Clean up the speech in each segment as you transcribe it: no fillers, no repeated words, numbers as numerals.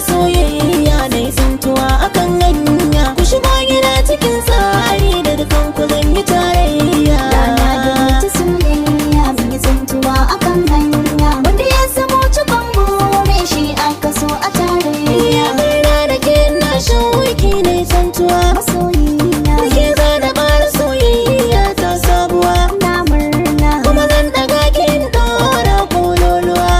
ta soyayya na yi tsintuwa akan hanya. Ku shigo gida cikin tsari da dukan ku zan yi tarayya. Rana da ta soyayya mun yi tsintuwa akan hanya. Wanda ya samu cikon bure shi aka so a tarayya. Murna da ke na shauki na yi tsintuwa. Masoyina Da ke zana ƙara soyayya ta sabuwa. na murna. Kuma zan ɗaga kin ɗora kololuwa.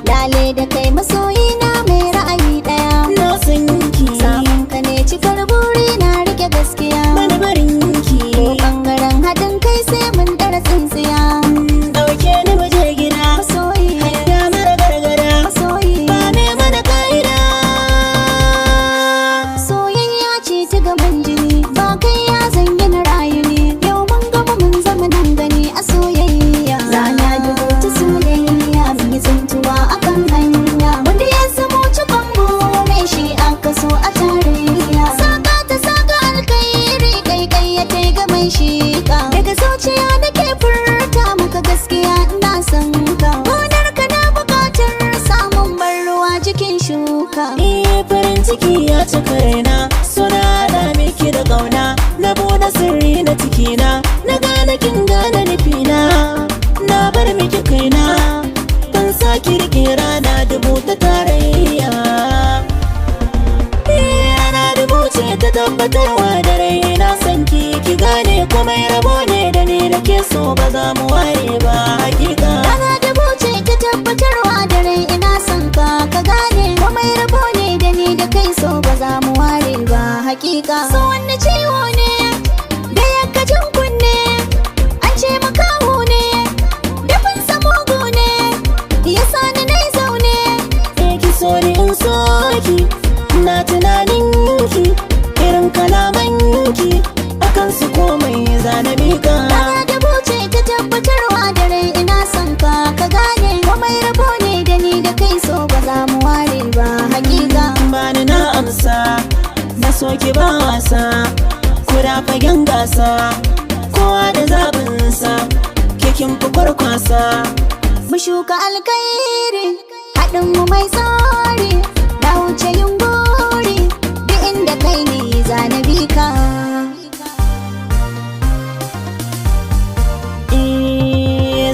Lale da kai masoyina mai ra'ayi ɗaya. Na san ki Samun ka ne cikar buri na rike gaskiya. bani barin ki. Ko ɓangaren haɗin kai sai mun ɗara tsintsiya. Ɗauke ni waje gida. Masoyi, Hanya mara gargada. masoyi. Ba me mana ka'ida. Soyayya ce ta gaban jini, ba kai ya zanyi na rayu ne. Yau mun gama mun zama nan gani a soyayya. Rana dubu ta soyayya mun yi tsintuwa akan hanya. Wanda ya zamo cikon bure shi aka so a tarayya. Saka ta saka alkairi kai kai ya kai ga mai shika. Daga zuciya nake furta maka gaskiya ina son ka. Gonar ka na bukatar samun ban ruwa jikin shuka. Farin ciki ya cika raina. Suna da miki da ƙauna. Na buɗe sirri na cikina. Na gane kin gane nufina. Na bar miki kaina. Ban saki rike rana dubu ta tarayya. Rana dubu ce ta tabbatarwa da rai na san ki gane komai rabo ne da ni da ke so ba za mu ware ba hakika. Rana da buce ta tabbatarwa da rai ina son ka ka gane komai rabo ne da ni da kai so ba za mu ware ba hakika. So wanne ciwo ne da yakkacin kunne an ce makaho ne dafin samugu ne ya sani na yi zaune. Ki so ni in so ki. Na tunanin ki. Irin kalaman ki. Akan su komai zana mika. Rana da buce ta tabbatarwa da rai ina son ka ka gane komai rabo ne da ni da kai so ba za mu ware ba hakika. Bani na amsa. Na so ki ba wasa. Kura fagen gasa. Kowa da zaɓinsa. Kekin fi kwarkwasa. Mu shuka alkairi haɗin mu mai tsari da wuce yin buri duk inda kai ne zanabi ka.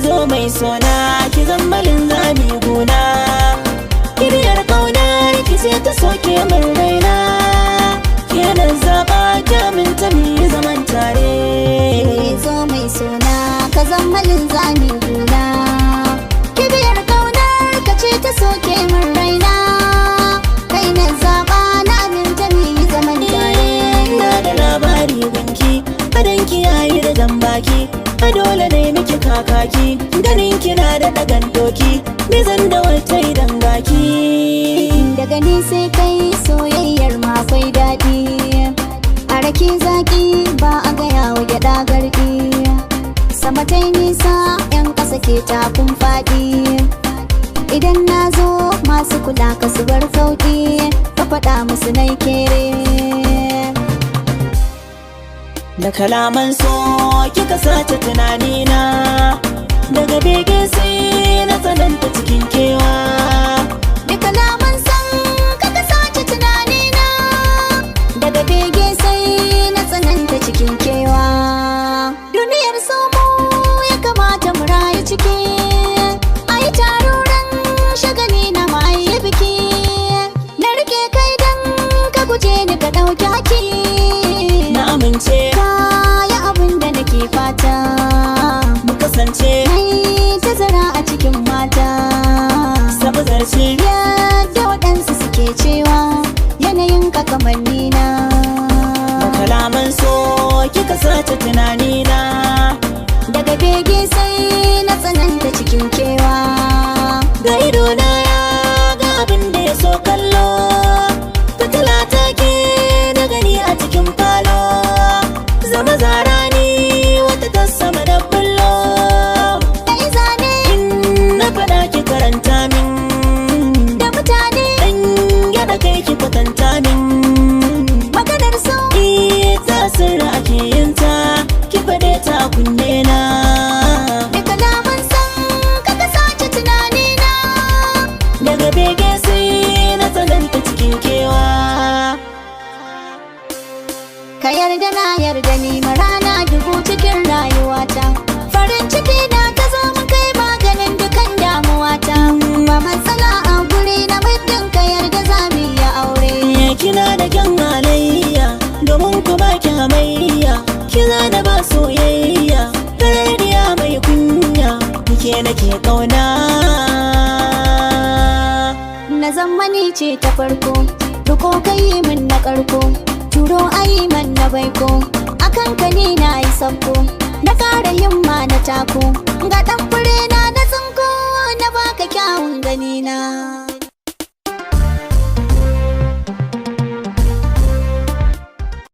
Zo mai sona ki zammalin zami gona. Kiriyar ƙaunar ki ce ta soke min raina. Kenan zaɓa jamin ta mi zaman tare. Zo mai suna ka zammalin zami guna. Kibiyar ƙaunar ka ce ta soke min raina. Kai na zaɓa na aminta mu yi zaman tare. Na da labari gunki. Adanki yayi da gambaki. A dole ne miki kakaki. Ganin kina da ɗagan doki. Bizan da wata idan gaki. Daga ni sai kai soyayyar ma akwai daɗi. A rake zaƙi ba a gaya wa gyaɗa garɗi. Sama ta yi nisa 'yan ƙasa ke takun faɗi. Idan na zo masu kula ka su bar sauƙi. Ka faɗa musu nai kere. Da kalaman so kika sace tunanina. Daga bege sai na tsananta cikin kewa. Da kalaman san ka sace tunanina. Daga bege sai na tsananta cikin kewa. Duniyar somo ya kamata mu rayu ciki. Ai taruran shagali na ma'ayi biki. Na rike kai dan ka guje ni ka ɗauki haki. Na amince Kaya abin da nake fata. mu kasance Mai tazara a cikin mata. sabu zarce kiza da ba soyayya tarariya mai kunya nike nake kauna. Na zammani ce ta farko duko kai min na karko turo ayi man na baiko akan ka ni na yi sabko na kara himma na tako ga dan fure na tsinko na baka kyawun ganina.